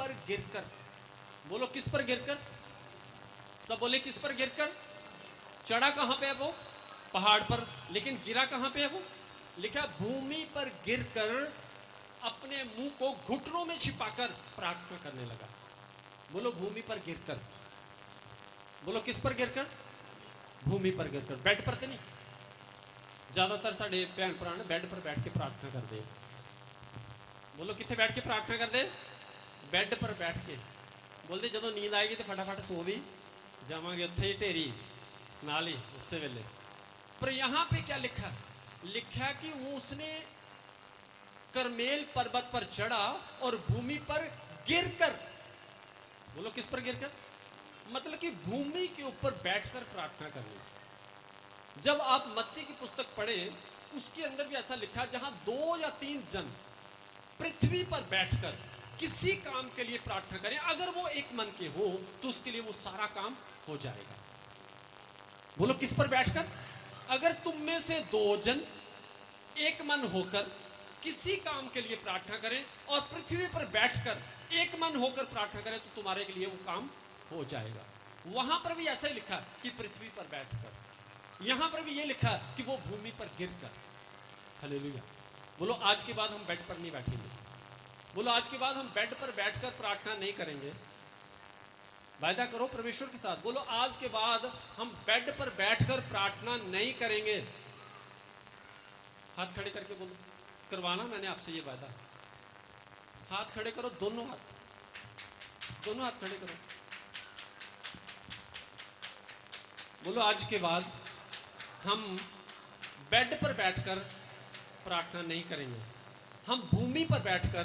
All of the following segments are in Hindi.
पर गिरकर, बोलो किस पर गिरकर, सब बोले किस पर गिरकर। चढ़ा कहां पे है वो, पहाड़ पर, लेकिन गिरा कहां पे है वो, लिखा भूमि पर गिरकर अपने मुंह को घुटनों में छिपाकर प्रार्थना करने लगा। बोलो भूमि पर गिरकर, बोलो किस पर गिरकर, भूमि पर गिरकर। बेड पर तो नहीं, ज्यादातर साडे भैन भरा ने बेड पर बैठ के प्रार्थना करते हैं। बोलो कितने बैठ के प्रार्थना करते, बेड पर बैठ के। बोलते जो नींद आएगी तो फटाफट सो भी जावांगे, उत्थे ही ढेरी नाल ही उस वेले। पर यहां पे क्या लिखा, लिखा कि वो उसने करमेल पर्वत पर चढ़ा और भूमि पर गिरकर, बोलो किस पर गिरकर, मतलब कि भूमि के ऊपर बैठकर प्रार्थना करनी। जब आप मत्ती की पुस्तक पढ़े, उसके अंदर भी ऐसा लिखा, जहां 2 या 3 जन पृथ्वी पर बैठकर किसी काम के लिए प्रार्थना करें, अगर वो एक मन के हो तो उसके लिए वो सारा काम हो जाएगा। बोलो किस पर बैठकर, अगर तुम में से 2 जन एक मन होकर किसी काम के लिए प्रार्थना करें और पृथ्वी पर बैठकर एक मन होकर प्रार्थना करें तो तुम्हारे के लिए वो काम हो जाएगा। वहां पर भी ऐसा ही लिखा कि पृथ्वी पर बैठकर, यहां पर भी ये लिखा कि वो भूमि पर गिरकर। हालेलुया। बोलो आज के बाद हम बेड पर नहीं बैठेंगे, बोलो आज के बाद हम बेड पर बैठकर प्रार्थना नहीं करेंगे। वायदा करो परमेश्वर के साथ, बोलो आज के बाद हम बेड पर बैठकर प्रार्थना नहीं करेंगे। हाथ खड़े करके बोलो, करवाना मैंने आपसे ये वायदा। हाथ खड़े करो, दोनों हाथ खड़े करो। बोलो आज के बाद हम बेड पर बैठकर प्रार्थना नहीं करेंगे, हम भूमि पर बैठकर,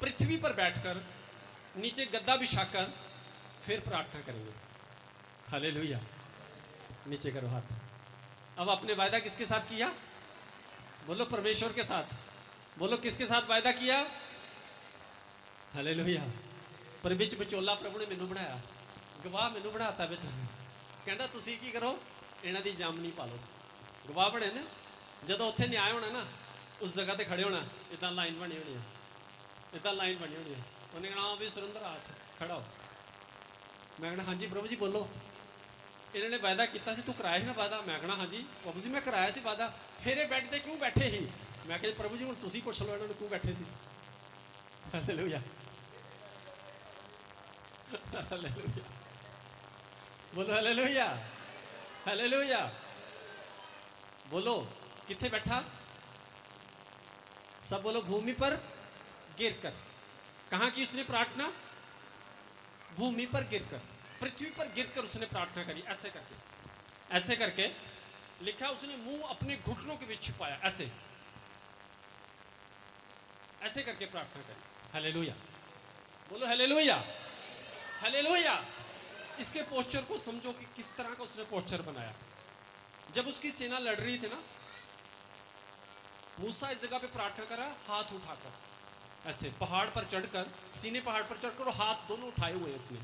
पृथ्वी पर बैठकर, नीचे गद्दा बिछाकर फिर प्रार्थना करेंगे। हालेलुया। नीचे करो हाथ। अब आपने वायदा किसके साथ किया, बोलो परमेश्वर के साथ। बोलो किसके साथ वायदा किया, हालेलुया। पर विच विचोला प्रभु ने मैनू बनाया, गवाह मैनू बनाता विच, कहता तुसी की करो, इन्हां दी जामनी पा लो। गवाह बने ने, जदों उत्थे न्याय होना ना, उस जगह ते खड़े होना, इदां लाइन बनी होनी है, इदां लाइन बनी होनी है। उन्हें कहना भी सुरेंद्र हाथ खड़ा हो, मैं कहना हाँ जी प्रभु जी बोलो। इन्होंने वायदा किया सी, तू कराया ना वायदा, मैं कहना हाँ जी प्रभु जी मैं कराया सी वायदा, फिर ये बेड ते क्यों बैठे ही, मैं कहा प्रभु जी हुण तुसीं पुछ लो इन्होंने क्यों बैठे सी। हालेलुया, हालेलुया, बोलो हालेलुया, हालेलुया। बोलो किथे बैठा, सब बोलो भूमि पर गिरकर। कहां की उसने प्रार्थना, भूमि पर गिरकर, पृथ्वी पर गिरकर उसने प्रार्थना करी। ऐसे करके, ऐसे करके लिखा, उसने मुंह अपने घुटनों के बीच छिपाया, ऐसे ऐसे करके प्रार्थना करी। हालेलुया, बोलो हालेलुया, हालेलुया। इसके पोस्चर को समझो कि किस तरह का उसने पोस्चर बनाया। जब उसकी सेना लड़ रही थी ना, मूसा इस जगह पे प्रार्थना करा, हाथ उठाकर ऐसे पहाड़ पर चढ़कर, सीने पहाड़ पर चढ़कर और हाथ दोनों उठाए हुए उसने,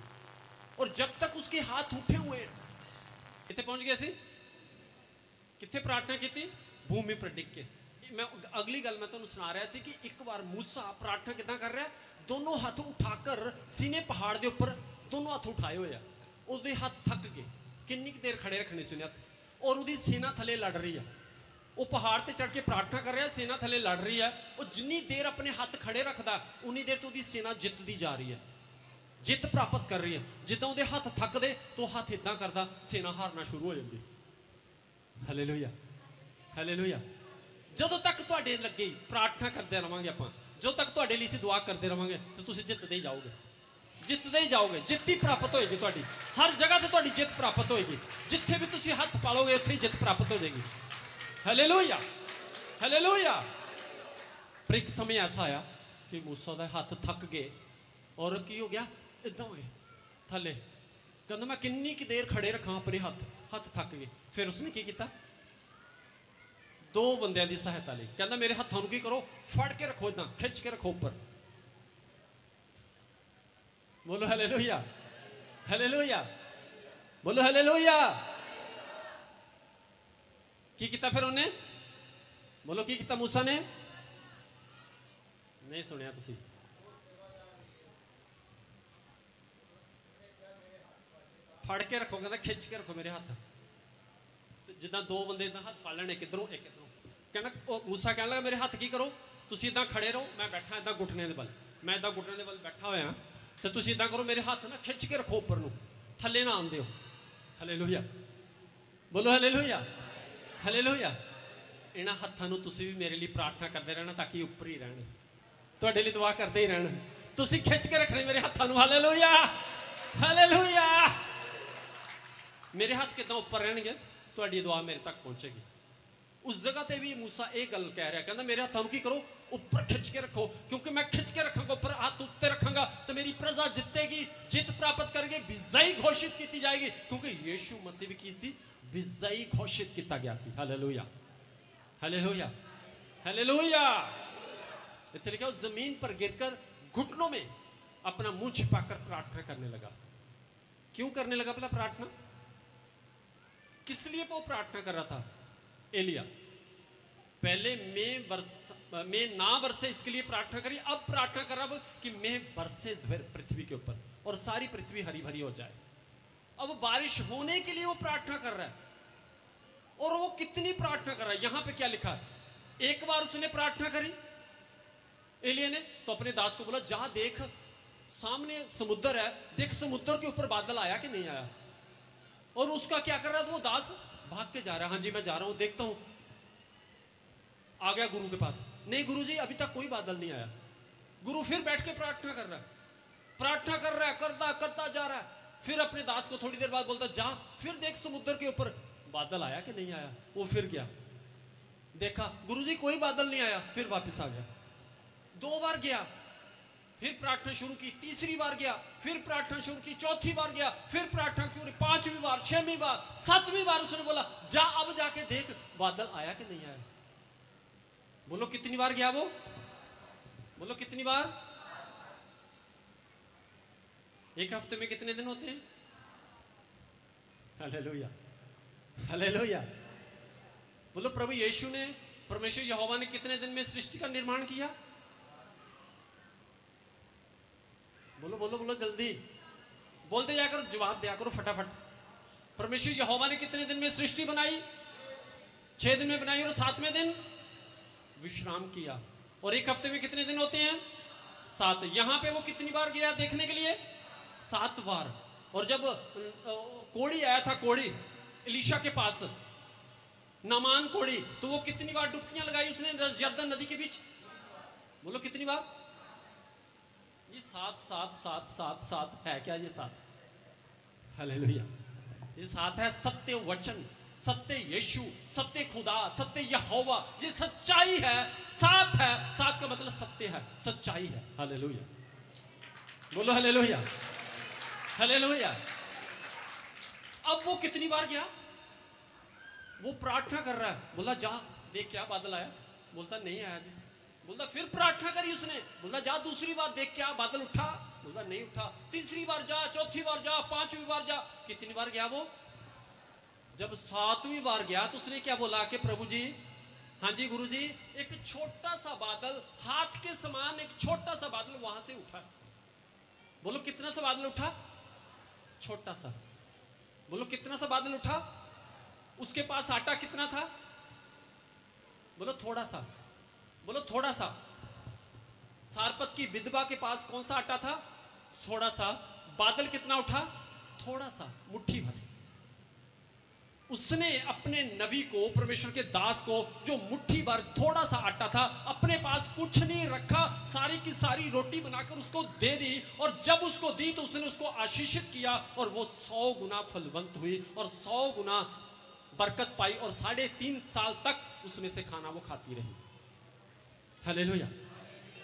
और जब तक उसके हाथ उठे हुए, कितने पहुंच गए सी, कितने प्रार्थना की थी, भूमि पर डिग के। मैं अगली गल मैं तुहानू सुना रहा सी कि एक बार मूसा प्रार्थना किदां कर रहा है, दोनों हाथ उठाकर सीने पहाड़ के ऊपर दोनों हाथ उठाए हुए, उसके हाथ थक गए, किन्नी देर खड़े रखने सुने हथ, और उसकी सेना थले लड़ रही है। वो पहाड़ से चढ़ के प्रार्थना कर रहा है, सेना थले लड़ रही है, और जिन्नी देर अपने हाथ खड़े रखता उन्नी देर तो उसकी सेना जितती जा रही है, जित प्राप्त कर रही है। जिद्दां उसके हाथ थकदे तो हाथ इदां करदा, सेना हारना शुरू हो जाती। Hallelujah, hallelujah. जदों तक तुहाडे लगे प्रार्थना करते रहांगे आपां, जो तक तुहाडे लई दुआ करते रहांगे तो तुसीं जितदे ही जाओगे, जितदे ही जाओगे, जित ही प्राप्त होएगी तुहाडी। हर जगह ते तुहाडी जित प्राप्त होएगी, जिथे भी तुसीं हथ पालोगे उत्थे ही जित प्राप्त हो जाएगी। Hallelujah, hallelujah. पर एक समय ऐसा आया कि मूसा दा हाथ थक गए, और की हो गया, इदां होए थले, कहंदा मैं किन्नी की देर खड़े रखा अपने हाथ, हाथ थक गए। फिर उसने की किया, 2 बंदियां की सहायता ली, कहंदा मेरे हत्थों नूं की करो, फड़ के रखो, इदां खिंच के रखो ऊपर। बोलो हालेलुया, हालेलुया, बोलो हालेलुया। की किया फिर उन्हें, बोलो की किया मूसा ने, नहीं सुनिया तुसी, फड़ के रखो, कहता खिंच के रखो मेरे हाथ। जिदा दो बंदे इदा हाथ फड़ लेने, किधरों एक किधरों। कहना मूसा कहने लगा मेरे हाथ की करो, तुसी इदा खड़े रहो, मैं बैठा इदा घुटने दे बल, मैं इदा घुटने दे बल बैठा होया, तो तुसी इदा करो मेरे हाथ ना खिंच के रखो ऊपर नूं, थले ना आंदे हो। हालेलुया, बोलो हालेलुया, हालेलुया। इन्हां हत्थां नूं तुसी भी मेरे लिए प्रार्थना करते रहना ताकि ऊपर ही रहन, तुहाडे लिए दुआ करते ही रहना। तुसी खिंच के रखने मेरे हत्थां नूं। Hallelujah, hallelujah. मेरे हाथ किदां ऊपर रहणगे, तुहाडी दुआ मेरे तक पहुंचेगी। उस जगह ते भी मूसा एक गल कह रहा, कहता मेरे हाथों की करो ऊपर खिंच के रखो, क्योंकि मैं खिंच के रखांगा ऊपर, हाथ उत्ते रखांगा तो मेरी प्रजा जीतेगी, जीत प्राप्त करके विजयी घोषित की जाएगी, क्योंकि यीशु मसीह की सी विजयी घोषित किया गया सी। Hallelujah, hallelujah, hallelujah. इतने लिखा जमीन पर गिरकर घुटनों में अपना मुंह छिपाकर प्रार्थना करने लगा। क्यों करने लगा भला प्रार्थना? किस लिए वो प्रार्थना कर रहा था? एलिया पहले मैं ना बरसे इसके लिए प्रार्थना करी, अब प्रार्थना कर रहा कि मैं बरसे पृथ्वी के ऊपर और सारी पृथ्वी हरी भरी हो जाए। अब बारिश होने के लिए वो प्रार्थना कर रहा है। और वो कितनी प्रार्थना कर रहा है, यहां पे क्या लिखा है? एक बार उसने प्रार्थना करी एलिया ने, तो अपने दास को बोला जा देख सामने समुद्र है, देख समुद्र के ऊपर बादल आया कि नहीं आया। और उसका क्या कर रहा था वो दास? भाग के जा रहा है, हाँ जी मैं जा रहा हूं, देखता हूं। आ गया गुरु के पास, नहीं गुरु जी अभी तक कोई बादल नहीं आया। गुरु फिर बैठ के प्रार्थना कर रहा है, प्रार्थना कर रहा है, करता करता जा रहा है। फिर अपने दास को थोड़ी देर बाद बोलता जा फिर देख समुद्र के ऊपर बादल आया कि नहीं आया। वो फिर गया, देखा गुरु जी कोई बादल नहीं आया, फिर वापस आ गया। 2 बार गया, फिर प्रार्थना शुरू की, तीसरी बार गया, फिर प्रार्थना शुरू की, चौथी बार गया, फिर प्रार्थना शुरू, 5वीं बार, 6वीं बार, 7वीं बार उसने बोला जा अब जाके देख बादल आया कि नहीं आया। बोलो कितनी बार गया वो? बोलो कितनी बार? एक हफ्ते में कितने दिन होते हैं? Hallelujah, hallelujah. बोलो प्रभु यीशु ने, परमेश्वर यहोवा ने कितने दिन में सृष्टि का निर्माण किया? बोलो बोलो बोलो जल्दी बोलते जाया करो, जवाब दिया करो फटाफट। परमेश्वर यहोवा ने कितने दिन में सृष्टि बनाई? 6 दिन में बनाई और 7वें दिन विश्राम किया। और एक हफ्ते में कितने दिन होते हैं? 7। यहां पे वो कितनी बार गया देखने के लिए? 7 बार। और जब कोड़ी आया था, कोड़ी एलीशा के पास, नामान कोड़ी, तो वो कितनी बार डुबकियां लगाई उसने यरदन नदी के बीच? बोलो कितनी बार? ये 7 7 7 7 7 है क्या? ये 7, हालेलुया, ये 7 है। सत्य वचन, सत्य यीशु, सत्य खुदा, सत्य यहोवा, ये सच्चाई है। 7 है, 7 का मतलब सत्य है, सच्चाई है। हालेलुया, बोलो हालेलुया, हालेलुया। अब वो कितनी बार गया? वो प्रार्थना कर रहा है, बोला जा देख क्या बादल आया? बोलता नहीं आया जी। बोलता फिर प्रार्थना करी उसने, बोलता जा दूसरी बार देख क्या बादल उठा? बोलता नहीं उठा। तीसरी बार जा, चौथी बार जा, 5वीं बार जा। कितनी बार गया वो? जब 7वीं बार गया तो उसने क्या बोला कि प्रभु जी, हाँ जी गुरु जी, एक छोटा सा बादल, हाथ के समान एक छोटा सा बादल वहां से उठा। बोलो कितना सा बादल उठा? छोटा सा। बोलो कितना सा बादल उठा? उसके पास आटा कितना था? बोलो थोड़ा सा। बोलो थोड़ा सा। सारपत की विधवा के पास कौन सा आटा था? थोड़ा सा। बादल कितना उठा? थोड़ा सा, मुट्ठी भर। उसने अपने नबी को, परमेश्वर के दास को, जो मुट्ठी भर थोड़ा सा आटा था, अपने पास कुछ नहीं रखा, सारी की सारी रोटी बनाकर उसको दे दी। और जब उसको दी तो उसने उसको आशीषित किया और वो 100 गुना फलवंत हुई और 100 गुना बरकत पाई। और 3.5 साल तक उसमें से खाना वो खाती रही। हालेलुया।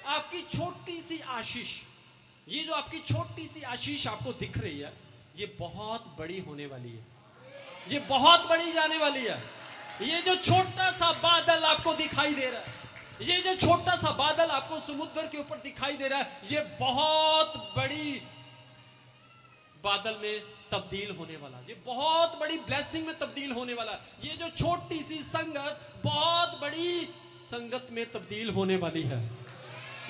आपकी छोटी सी आशीष, ये जो आपकी छोटी सी आशीष आपको दिख रही है, ये बहुत बड़ी होने वाली है, ये बहुत बड़ी जाने वाली है। ये जो छोटा सा बादल आपको दिखाई दे रहा है, ये जो छोटा सा बादल आपको समुद्र के ऊपर दिखाई दे रहा है, ये बहुत बड़ी बादल में तब्दील होने वाला, ये बहुत बड़ी ब्लेसिंग में तब्दील होने वाला। ये जो छोटी सी संगत बहुत बड़ी संगत में तब्दील होने वाली है।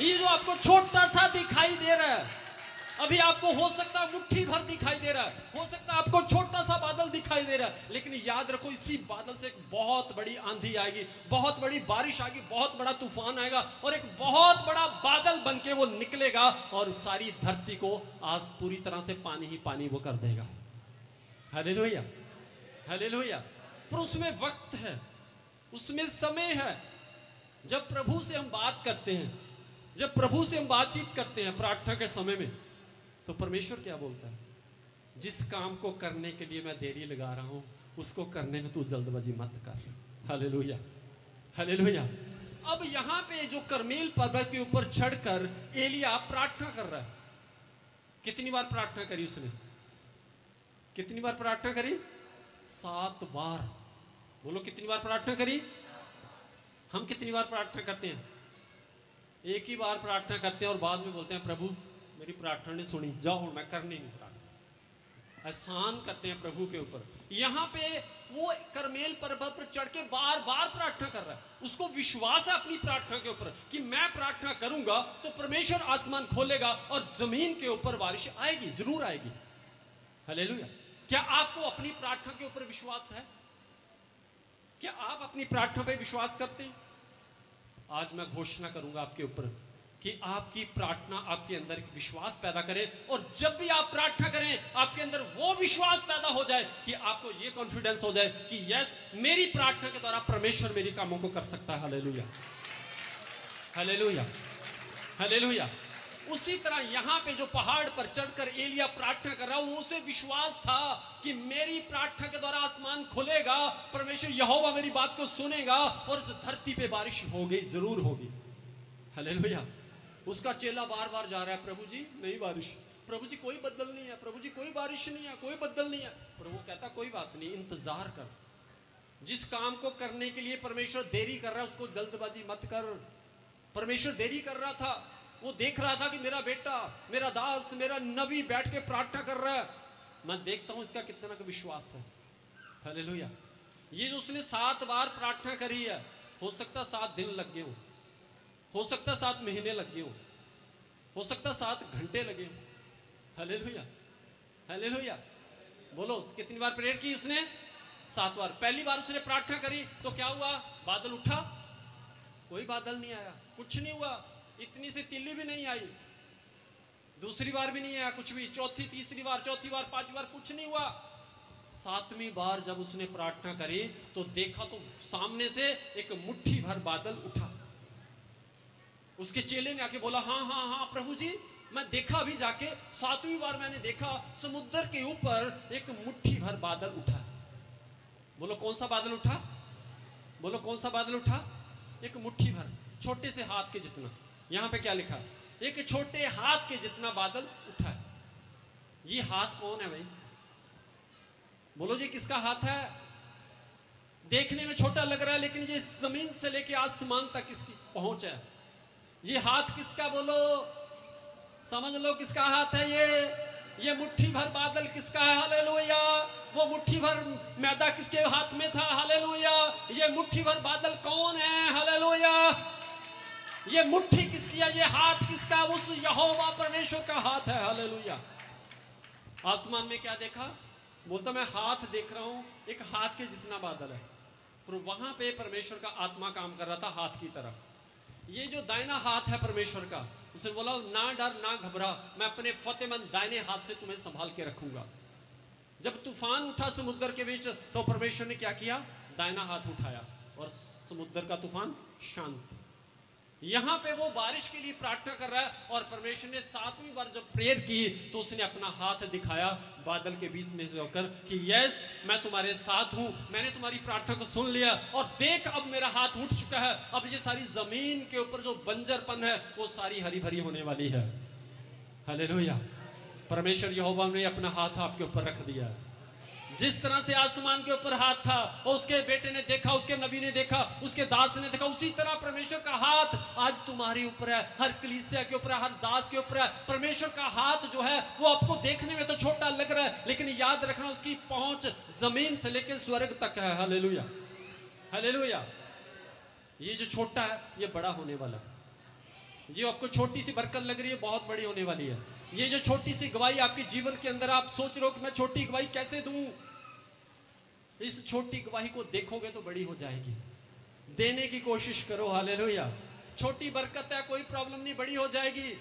ये जो आपको छोटा सा दिखाई दे रहा है, अभी आपको हो सकता है मुट्ठी भर दिखाई दे रहा है, हो सकता है आपको छोटा सा बादल दिखाई दे रहा है, लेकिन याद रखो इसी बादल से एक बहुत बड़ी आंधी आएगी, बहुत बड़ी बारिश आएगी, बहुत बड़ा तूफान आएगा और एक बहुत बड़ा बादल बनके वो निकलेगा और सारी धरती को आज पूरी तरह से पानी ही पानी वो कर देगा। Hallelujah, hallelujah. पर उसमें वक्त है, उसमें समय है। जब प्रभु से हम बात करते हैं, जब प्रभु से हम बातचीत करते हैं प्रार्थना के समय में, तो परमेश्वर क्या बोलता है? जिस काम को करने के लिए मैं देरी लगा रहा हूं उसको करने में तू जल्दबाजी मत कर। Hallelujah, hallelujah. अब यहां पे जो करमेल पर्वत के ऊपर चढ़कर एलिया प्रार्थना कर रहा है, कितनी बार प्रार्थना करी उसने? कितनी बार प्रार्थना करी? 7 बार। बोलो कितनी बार प्रार्थना करी? हम कितनी बार प्रार्थना करते हैं? एक ही बार प्रार्थना करते हैं और बाद में बोलते हैं प्रभु मेरी प्रार्थना नहीं सुनी, जाओ मैं करनी नहीं प्रार्थना। एहसान करते हैं प्रभु के ऊपर। यहां पे वो करमेल पर्वत पर चढ़ के बार बार प्रार्थना कर रहा है। उसको विश्वास है अपनी प्रार्थना के ऊपर कि मैं प्रार्थना करूंगा तो परमेश्वर आसमान खोलेगा और जमीन के ऊपर बारिश आएगी, जरूर आएगी। हालेलुया। क्या आपको अपनी प्रार्थना के ऊपर विश्वास है? क्या आप अपनी प्रार्थना पे विश्वास करते हैं? आज मैं घोषणा करूंगा आपके ऊपर कि आपकी प्रार्थना आपके अंदर एक विश्वास पैदा करे, और जब भी आप प्रार्थना करें आपके अंदर वो विश्वास पैदा हो जाए कि आपको ये कॉन्फिडेंस हो जाए कि यस, मेरी प्रार्थना के द्वारा परमेश्वर मेरी कामों को कर सकता है। Hallelujah, hallelujah, hallelujah. उसी तरह यहां पे जो पहाड़ पर चढ़कर एलिया प्रार्थना कर रहा है, वो उसे विश्वास था कि मेरी प्रार्थना के द्वारा आसमान खुलेगा, परमेश्वर यहोवा मेरी बात को सुनेगा और इस धरती पे बारिश होगी, जरूर होगी। हालेलुया। उसका चेला बार बार जा रहा है, प्रभु जी नहीं बारिश, प्रभु जी कोई बदल नहीं है, प्रभु जी कोई बारिश नहीं है, कोई बदल नहीं है। प्रभु कहता कोई बात नहीं, इंतजार कर। जिस काम को करने के लिए परमेश्वर देरी कर रहा है उसको जल्दबाजी मत कर। परमेश्वर देरी कर रहा था, वो देख रहा था कि मेरा बेटा, मेरा दास, मेरा नबी बैठ के प्रार्थना कर रहा है, मैं देखता हूं इसका कितना का विश्वास है। हालेलुया। ये जो उसने 7 बार प्रार्थना करी है, हो सकता 7 दिन लग गए हो सकता 7 महीने लग गए हो सकता 7 घंटे लगे हो। Hallelujah, hallelujah. बोलो कितनी बार प्रेयर की उसने? 7 बार। पहली बार उसने प्रार्थना करी तो क्या हुआ? बादल उठा, कोई बादल नहीं आया, कुछ नहीं हुआ, इतनी सी तिल्ली भी नहीं आई। दूसरी बार भी नहीं आया कुछ भी, चौथी, तीसरी बार, चौथी बार, 5वीं बार, कुछ नहीं हुआ। 7वीं बार जब उसने प्रार्थना करी तो देखा तो सामने से एक मुट्ठी भर बादल उठा। उसके चेले ने आके बोला हाँ हाँ हाँ प्रभु जी, मैं देखा अभी जाके, 7वीं बार मैंने देखा समुद्र के ऊपर एक मुट्ठी भर बादल उठा। बोलो कौन सा बादल उठा? बोलो कौन सा बादल उठा? एक मुट्ठी भर, छोटे से हाथ के जितना। यहां पे क्या लिखा? एक छोटे हाथ के जितना बादल उठा है। ये हाथ कौन है भाई? बोलो जी किसका हाथ है? देखने में छोटा लग रहा है लेकिन ये जमीन से लेके आसमान तक इसकी पहुंच है। ये हाथ किसका? बोलो, समझ लो किसका हाथ है ये मुट्ठी भर बादल किसका है? हालेलुया। वो मुट्ठी भर मैदा किसके हाथ में था? हालेलुया। ये मुट्ठी भर बादल कौन है? हालेलुया। ये मुट्ठी किसकी है? ये हाथ किसका? उस यहोवा परमेश्वर का हाथ है। हालेलुया। आसमान में क्या देखा? बोलता मैं हाथ देख रहा हूं, एक हाथ के जितना बादल है। फिर वहां पे परमेश्वर का आत्मा काम कर रहा था हाथ की तरह। ये जो दाहिना हाथ है परमेश्वर का, उसने बोला ना डर ना घबरा, मैं अपने फतेहमंद दाहिने हाथ से तुम्हें संभाल के रखूंगा। जब तूफान उठा समुद्र के बीच तो परमेश्वर ने क्या किया? दाहिना हाथ उठाया और समुद्र का तूफान शांत। यहां पे वो बारिश के लिए प्रार्थना कर रहा है और परमेश्वर ने 7वीं बार जब प्रेयर की तो उसने अपना हाथ दिखाया बादल के बीच में से होकर कि यस, मैं तुम्हारे साथ हूं, मैंने तुम्हारी प्रार्थना को सुन लिया और देख अब मेरा हाथ उठ चुका है। अब ये सारी जमीन के ऊपर जो बंजरपन है वो सारी हरी भरी होने वाली है। हालेलुया। परमेश्वर यहोवा ने अपना हाथ आपके ऊपर रख दिया। जिस तरह से आसमान के ऊपर हाथ था और उसके बेटे ने देखा, उसके नबी ने देखा, उसके दास ने देखा, उसी तरह परमेश्वर का हाथ आज तुम्हारे ऊपर है, हर कलीसिया के ऊपर है, हर दास के ऊपर है। परमेश्वर का हाथ जो है वो आपको देखने में तो छोटा लग रहा है लेकिन याद रखना उसकी पहुंच जमीन से लेकर स्वर्ग तक है। Hallelujah, hallelujah. ये जो छोटा है ये बड़ा होने वाला है। जो आपको छोटी सी बरकत लग रही है बहुत बड़ी होने वाली है। ये जो छोटी सी गवाही आपके जीवन के अंदर आप सोच रहे हो कि मैं छोटी गवाही कैसे दूं, इस छोटी गवाही को देखोगे तो बड़ी हो जाएगी। देने की कोशिश करो। हालेलुया। छोटी बरकत है, कोई प्रॉब्लम नहीं, बड़ी हो जाएगी।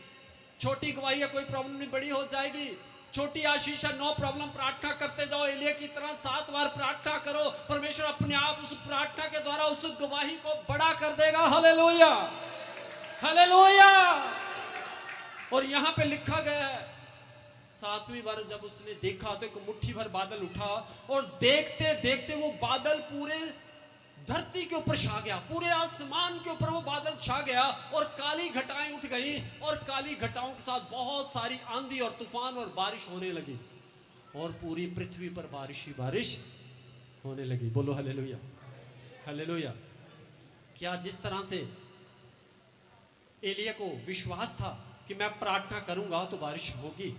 छोटी गवाही है, कोई प्रॉब्लम नहीं, बड़ी हो जाएगी। छोटी आशीष है, नो प्रॉब्लम। प्रार्थना करते जाओ, एलिया की तरह 7 बार प्रार्थना करो। परमेश्वर अपने आप उस प्रार्थना के द्वारा उस गवाही को बड़ा कर देगा। Hallelujah, hallelujah. और यहां पे लिखा गया है 7वीं बार जब उसने देखा तो एक मुट्ठी भर बादल उठा, और देखते देखते वो बादल पूरे धरती के ऊपर छा गया, पूरे आसमान के ऊपर वो बादल छा गया, और काली घटाएं उठ गई, और काली घटाओं के साथ बहुत सारी आंधी और तूफान और बारिश होने लगी, और पूरी पृथ्वी पर बारिश ही बारिश होने लगी। बोलो हालेलुया, हालेलुया। क्या जिस तरह से एलिया को विश्वास था कि मैं प्रार्थना करूंगा तो बारिश होगी,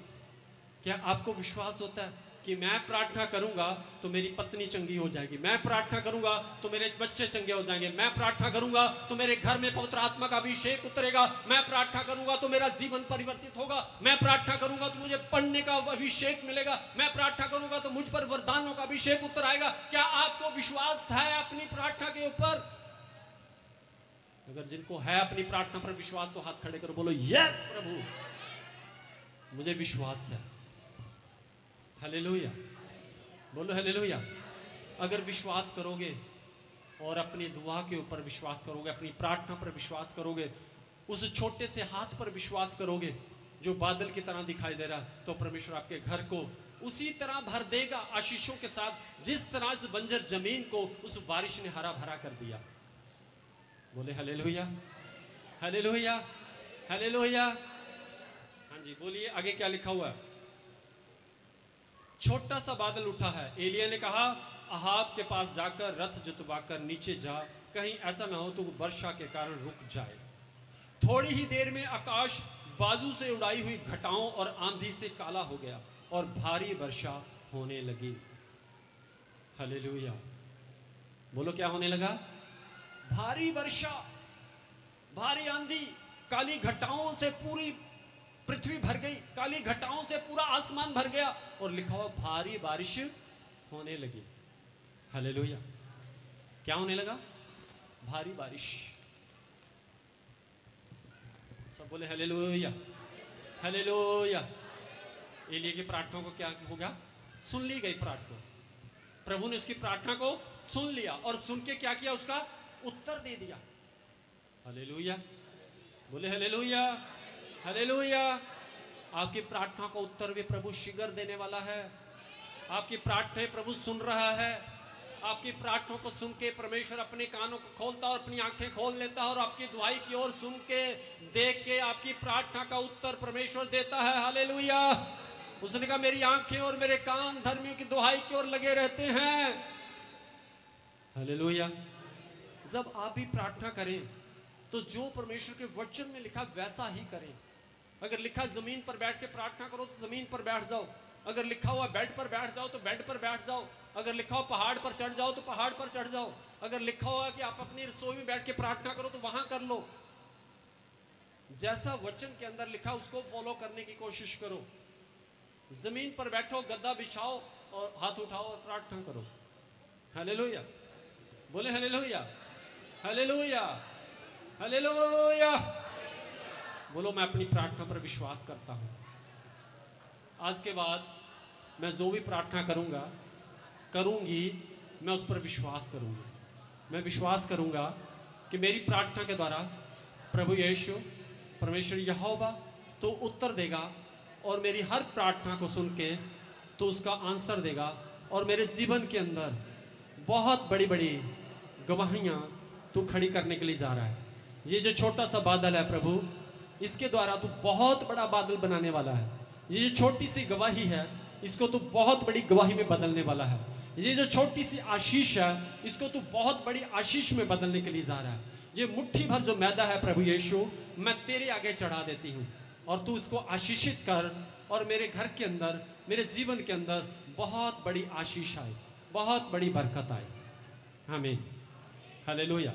क्या आपको विश्वास होता है कि मैं प्रार्थना करूंगा तो मेरी पत्नी चंगी हो जाएगी, मैं प्रार्थना करूंगा तो मेरे बच्चे चंगे हो जाएंगे, मैं प्रार्थना करूंगा तो मेरे घर में पवित्र आत्मा का अभिषेक उतरेगा, मैं प्रार्थना करूंगा तो मेरा जीवन परिवर्तित होगा, मैं प्रार्थना करूंगा तो मुझे पढ़ने का अभिषेक मिलेगा, मैं प्रार्थना करूंगा तो मुझ पर वरदानों का अभिषेक उतर आएगा? क्या आपको विश्वास है अपनी प्रार्थना के ऊपर? अगर जिनको है अपनी प्रार्थना पर विश्वास तो हाथ खड़े करो, बोलो यस प्रभु, मुझे विश्वास है। हालेलुया, बोलो हालेलुया। अगर विश्वास करोगे और अपनी दुआ के ऊपर विश्वास करोगे, अपनी प्रार्थना पर विश्वास करोगे, उस छोटे से हाथ पर विश्वास करोगे जो बादल की तरह दिखाई दे रहा, तो परमेश्वर आपके घर को उसी तरह भर देगा आशीषों के साथ, जिस तरह इस बंजर जमीन को उस बारिश ने हरा भरा कर दिया। बोले हालेलुया, हालेलुया, हालेलुया। हाँ जी, बोलिए आगे क्या लिखा हुआ है। छोटा सा बादल उठा है। एलिया ने कहा, अहाब के पास जाकर रथ जुतवाकर नीचे जा, कहीं ऐसा ना हो तो वर्षा के कारण रुक जाए। थोड़ी ही देर में आकाश बाजू से उड़ाई हुई घटाओं और आंधी से काला हो गया और भारी वर्षा होने लगी। हालेलुया, बोलो क्या होने लगा? भारी वर्षा, भारी आंधी, काली घटाओं से पूरी पृथ्वी भर गई, काली घटाओं से पूरा आसमान भर गया, और लिखा हुआ भारी बारिश होने लगी। हालेलुया, क्या होने लगा? भारी बारिश। सब बोले हालेलुया, हालेलुया। एलिया की प्रार्थना को क्या हो गया? सुन ली गई प्रार्थना। प्रभु ने उसकी प्रार्थना को सुन लिया, और सुन के क्या किया? उसका उत्तर दे दिया। हालेलुया, बोले हालेलुया, हालेलुया। आपकी प्रार्थना का उत्तर भी प्रभु शीघ्र देने वाला है। आपकी प्रार्थना प्रभु सुन रहा है। आपकी प्रार्थना को सुन के परमेश्वर अपने कानों को खोलता और अपनी आंखें खोल लेता है, और आपकी दुआई की ओर सुन के, देख के आपकी प्रार्थना का उत्तर परमेश्वर देता है। हालेलुया। उसने कहा, मेरी आंखें और मेरे कान धर्मियों की दुहाई की ओर लगे रहते हैं। हालेलुया। जब आप भी प्रार्थना करें तो जो परमेश्वर के वचन में लिखा वैसा ही करें। अगर लिखा जमीन पर बैठ के प्रार्थना करो तो जमीन पर बैठ जाओ, अगर लिखा हुआ बेड पर बैठ जाओ तो बेड पर बैठ जाओ, अगर लिखा हुआ पहाड़ पर चढ़ जाओ तो पहाड़ पर चढ़ जाओ, अगर लिखा हुआ कि आप अपनी रसोई में बैठ के प्रार्थना करो तो वहां कर लो। जैसा वचन के अंदर लिखा उसको फॉलो करने की कोशिश करो। जमीन पर बैठो, गद्दा बिछाओ और हाथ उठाओ और प्रार्थना करो। हालेलुया, बोले हालेलुया, हालेलुया, हालेलुया। बोलो मैं अपनी प्रार्थना पर विश्वास करता हूं। आज के बाद मैं जो भी प्रार्थना करूंगा, करूंगी, मैं उस पर विश्वास करूंगी। मैं विश्वास करूंगा कि मेरी प्रार्थना के द्वारा प्रभु यीशु परमेश्वर यहोवा तो उत्तर देगा, और मेरी हर प्रार्थना को सुन के तो उसका आंसर देगा, और मेरे जीवन के अंदर बहुत बड़ी बड़ी गवाहियां तू खड़ी करने के लिए जा रहा है। ये जो छोटा सा बादल है प्रभु, इसके द्वारा तू बहुत बड़ा बादल बनाने वाला है। ये जो छोटी सी गवाही है, इसको तू बहुत बड़ी गवाही में बदलने वाला है। ये जो छोटी सी आशीष है, इसको तू बहुत बड़ी आशीष में बदलने के लिए जा रहा है। ये मुट्ठी भर जो मैदा है प्रभु यीशु, मैं तेरे आगे चढ़ा देती हूँ, और तू इसको आशीषित कर, और मेरे घर के अंदर, मेरे जीवन के अंदर बहुत बड़ी आशीष आए, बहुत बड़ी बरकत आए। आमीन, हालेलुया।